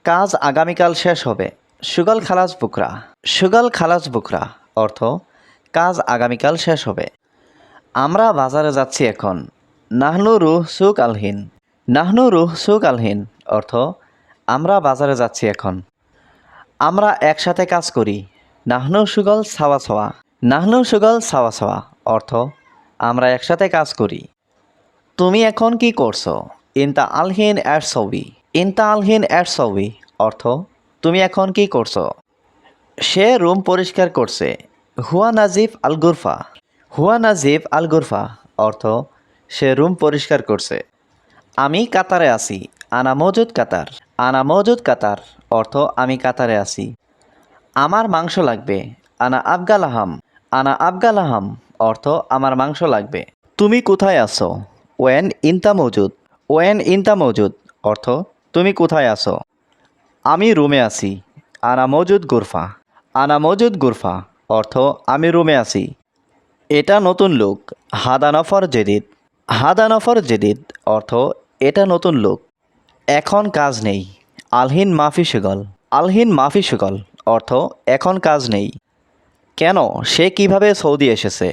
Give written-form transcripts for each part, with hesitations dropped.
কাজ আগামীকাল শেষ হবে। সুগল খালাস বুকরা। সুগল খালাস বুকরা অর্থ কাজ আগামীকাল শেষ হবে। আমরা বাজারে যাচ্ছি এখন। নাহনু রুহ সুক আলহিন। নাহনু রুহ সুক আলহিন অর্থ আমরা বাজারে যাচ্ছি এখন। আমরা একসাথে কাজ করি। নাহনু সুগল সাওয়া সাওয়া। নাহনু সুগল সাওয়া সাওয়া অর্থ আমরা একসাথে কাজ করি। তুমি এখন কি করছো? ইনতা আলহিন এর সবি। ইনতা আলহিন এর সবি অর্থ তুমি এখন কি করছো? সে রুম পরিষ্কার করছে। হুয়া নাজিফ আল গুরফা। হুয়া নাজিফ আল গুরফা অর্থ সে রুম পরিষ্কার করছে। আমি কাতারে আছি। আনা মজুদ কাতার। আনা মজুদ কাতার অর্থ আমি কাতারে আছি। আমার মাংস লাগবে। আনা আবগালাহাম। আনা আবগালাহাম অর্থ আমার মাংস লাগবে। তুমি কোথায় আছো? ওয়েন ইনতা মজুদ। ওয়েন ইনতা মজুদ অর্থ তুমি কোথায় আছো? আমি রুমে আছি। আনা মজুদ গুরফা। আনা মজুদ গুরফা অর্থ আমি রুমে আছি। এটা নতুন লোক। হাদা নফর জেদিদ। হাদা নফর জেদিদ অর্থ এটা নতুন লোক। এখন কাজ নেই। আলহিন মাফি সুগল। আলহিন মাফি সুগল অর্থ এখন কাজ নেই। কেন সে কিভাবে সৌদি এসেছে?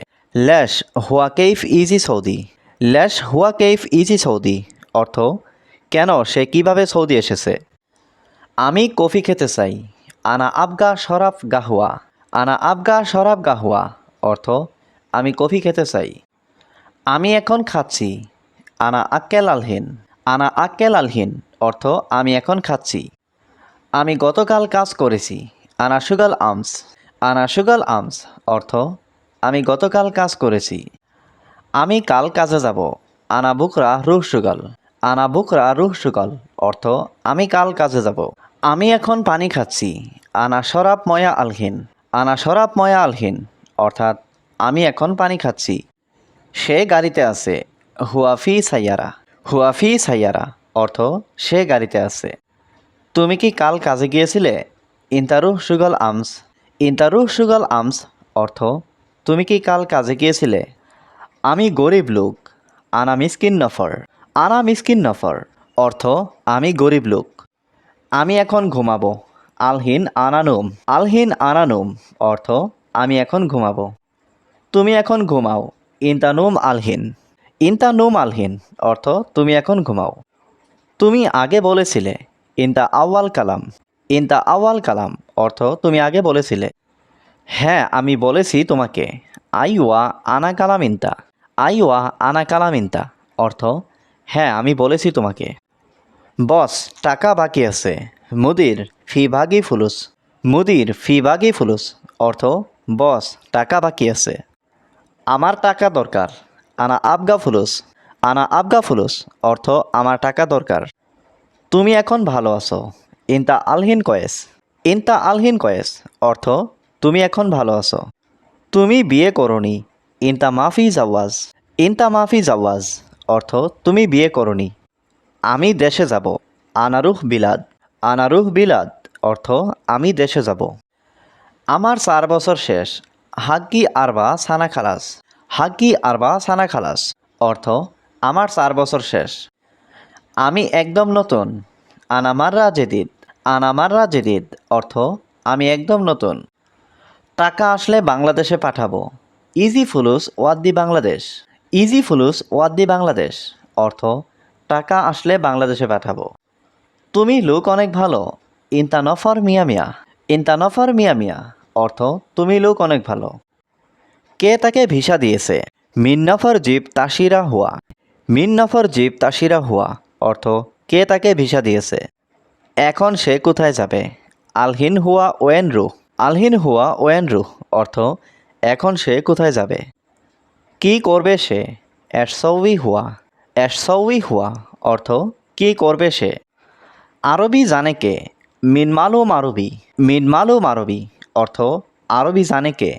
ল্যাশ হুয়া কেইফ ইজি সৌদি। ল্যাশ হুয়া কেইফ ইজি সৌদি অর্থ কেন সে কিভাবে সৌদি এসেছে। আমি কফি খেতে চাই। আনা আবগা শরাব গাহুয়া। আনা আবগা শরাব গাহুয়া অর্থ আমি কফি খেতে চাই। আমি এখন খাচ্ছি। আনা আক্কেল আলহিন। আনা আক্কেল আলহিন অর্থ আমি এখন খাচ্ছি। আমি গতকাল কাজ করেছি। আনা সুগল আমস। আনা সুগল আমস অর্থ আমি গতকাল কাজ করেছি। আমি কাল কাজে যাব। আনা বুকরা রুহ সুগল। আনা বুকরা রুহ সুগল অর্থ আমি কাল কাজে যাব। আমি এখন পানি খাচ্ছি। আনা শরাব ময়া আলহিন। আনা শরাব ময়া আলহিন অর্থাৎ আমি এখন পানি খাচ্ছি। সে গাড়িতে আছে। হুয়াফি সাইয়ারা। হুয়াফি সাইয়ারা অর্থ সে গাড়িতে আছে। তুমি কি কাল কাজে গিয়েছিলে? ইন্তারুহ সুগল আমস। ইন্তারুহ সুগল আমস অর্থ তুমি কি কাল কাজে গিয়েছিলে? আমি গরিব লোক। আনা মিসকিন নফর। আনা মিসকিন নফর অর্থ আমি গরিব লোক। আমি এখন ঘুমাবো। আলহিন আনানুম। আলহিন আনানুম অর্থ আমি এখন ঘুমাবো। তুমি এখন ঘুমাও। ইন্তানুম আলহিন। ইন্তানুম আলহিন অর্থ তুমি এখন ঘুমাও। তুমি আগে বলেছিলে। ইনতা আউয়াল কালাম। ইনতা আউয়াল কালাম অর্থ তুমি আগে বলেছিলে। হ্যাঁ আমি বলেছি তোমাকে। আইওয়া আনা কালাম ইনতা। আইওয়া আনা কালাম ইনতা অর্থ হ্যাঁ আমি বলেছি তোমাকে। বস টাকা বাকি আছে। মুদির ফি ভাগি ফুলুস। মুদির ফি ভাগি ফুলুস অর্থ বস টাকা বাকি আছে। আমার টাকা দরকার। আনা আবগা ফুলুস। আনা আবগা ফুলুস অর্থ আমার টাকা দরকার। তুমি এখন ভালো আছো। ইনতা আলহিন কয়েস। ইনতা আলহিন কয়েস অর্থ তুমি এখন ভালো আছো। তুমি বিয়ে করনি। ইনতা মাফি জাওয়াজ। ইনতা মাফি জাওয়াজ অর্থ তুমি বিয়ে করনি। আমি দেশে যাব। আনারুহ বিলাদ। আনারুহ বিলাদ অর্থ আমি দেশে যাব। আমার 4 বছর শেষ। হাগ্গি আরবা সানা খালাস। হাগ্গি আরবা সানা খালাস অর্থ আমার 4 বছর শেষ। আমি একদম নতুন। আনামাররা জেদিদ। আনামাররা জেদিদ অর্থ আমি একদম নতুন। টাকা আসলে বাংলাদেশে পাঠাবো। ইজি ফুলুস ওয়াদ্দি বাংলাদেশ। ইজি ফুলুস ওয়াদ্দি বাংলাদেশ অর্থ টাকা আসলে বাংলাদেশে পাঠাবো। তুমি লোক অনেক ভালো। ইনতা নফর মিয়া মিয়া। ইনতা নফর মিয়া মিয়া অর্থ তুমি লোক অনেক ভালো। কে তাকে ভিসা দিয়েছে? মিন নফর জিব তাসিরা হুয়া। মিন নফর জিব তাসিরা হুয়া অর্থ কে তাকে ভিসা দিয়েছে। এখন সে কোথায় যাবে? আলহিন হুয়া ওয়েন রুহ। আলহিন হুয়া ওয়েন রুহ অর্থ এখন সে কোথায় যাবে। কি করবে সে? এরসৌই হুয়া। এরসৌই হুয়া অর্থ কি করবে সে। আরবি জানে কে? মিন মালুম আরবি। মিন মালুম আরবি অর্থ আরবি জানে কে।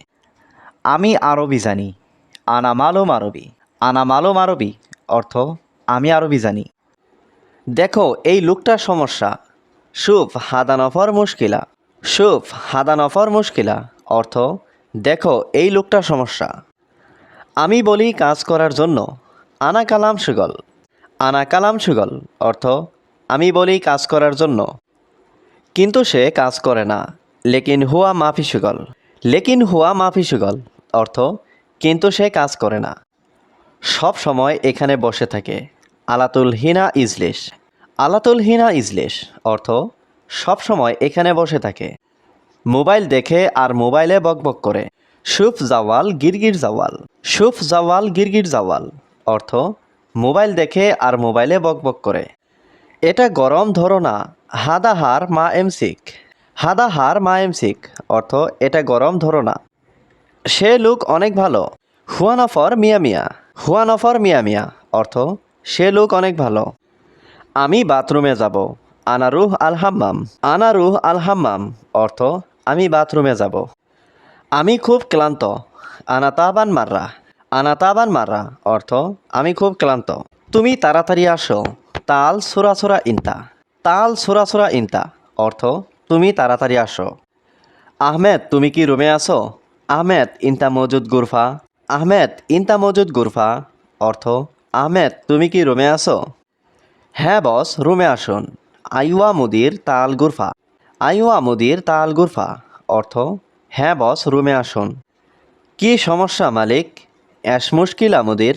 আমি আরবি জানি। আনা মালুম আরবি। আনা মালুম আরবি অর্থ আমি আরবি জানি। দেখো এই লোকটার সমস্যা। শুফ হাদা নফর মুশকিলা। শুফ হাদা নফর মুশকিলা অর্থ দেখো এই লোকটার সমস্যা। আমি বলি কাজ করার জন্য। আনা কালাম সুগল। আনা কালাম সুগল অর্থ আমি বলি কাজ করার জন্য। কিন্তু সে কাজ করে না। লেকিন হুয়া মাফি শুগল। লেকিন হুয়া মাফি শুগল অর্থ কিন্তু সে কাজ করে না। সব সময় এখানে বসে থাকে। আলাতুল হিনা ইজলিশ। আলাতুল হিনা ইজলিশ অর্থ সব সময় এখানে বসে থাকে। মোবাইল দেখে আর মোবাইলে বকবক করে। শুফ জাওয়াল গিরগির জাওয়াল। শুফ জাওয়াল গিরগির জাওয়াল অর্থ মোবাইল দেখে আর মোবাইলে বকবক করে। এটা গরম ধরো না। হাদাহার মা এমসিক। হাদাহার মা এমসিক অর্থ এটা গরম ধরো না। সে লোক অনেক ভালো। হুয়ানফর মিয়া মিয়া। হুয়ানফর মিয়া মিয়া অর্থ সে লোক অনেক ভালো। আমি বাথরুমে যাব। আনারুহ আল হাম্মাম। আনারুহ আল হাম্মাম অর্থ আমি বাথরুমে যাব। আমি খুব ক্লান্ত। আনাতাবান মাররা। আনাতাবান মাররা অর্থ আমি খুব ক্লান্ত। তুমি তাড়াতাড়ি আসো। তাল সুরা ইনতা। তাল সুরা ইনতা অর্থ তুমি তাড়াতাড়ি আসো। আহমেদ তুমি কি রুমে আসো? আহমেদ ইনতা মজুদ গুরফা। আহমেদ ইনতা মজুদ গুরফা অর্থ আহমেদ তুমি কি রুমে আসো? হ্যাঁ বস রুমে আসুন। আইওয়া মুদির তাল গুরফা। আইওয়া মুদির তাল গুরফা অর্থ হ্যাঁ বস রুমে আসুন। কি সমস্যা মালিক? এশ মুশকিলা মুদির।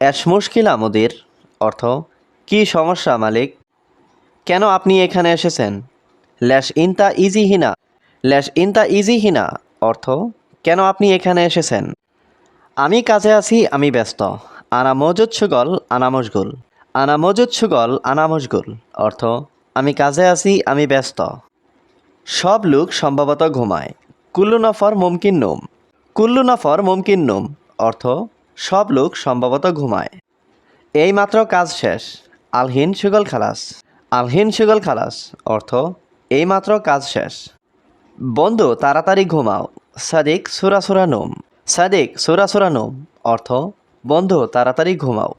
এশ মুশকিলা মুদির অর্থ কি সমস্যা মালিক? কেন আপনি এখানে এসেছেন? ল্যাশ ইনতা ইজি হিনা। ল্যাশ ইনতা ইজি হিনা অর্থ কেন আপনি এখানে এসেছেন? আমি কাজে আছি আমি ব্যস্ত। আনা মজুদ শুগল আনা মশগুল। আনা মজুদ শুগল আনা মশগুল অর্থ আমি কাজে আছি আমি ব্যস্ত। সব লোক সম্ভবত ঘুমায়। কুল্লু নফর মুমকিন নুম। কুল্লু নফর মুমকিন নুম অর্থ সব লোক সম্ভবত ঘুমায়। এইমাত্র কাজ শেষ। আলহিন শুগল খালাস। আলহিন শুগল খালাস অর্থ এইমাত্র কাজ শেষ। বন্ধু তাড়াতাড়ি ঘুমাও। সাদিক সুরা নুম। সাদিক সুরা নুম অর্থ বন্ধু তাড়াতাড়ি ঘুমাও।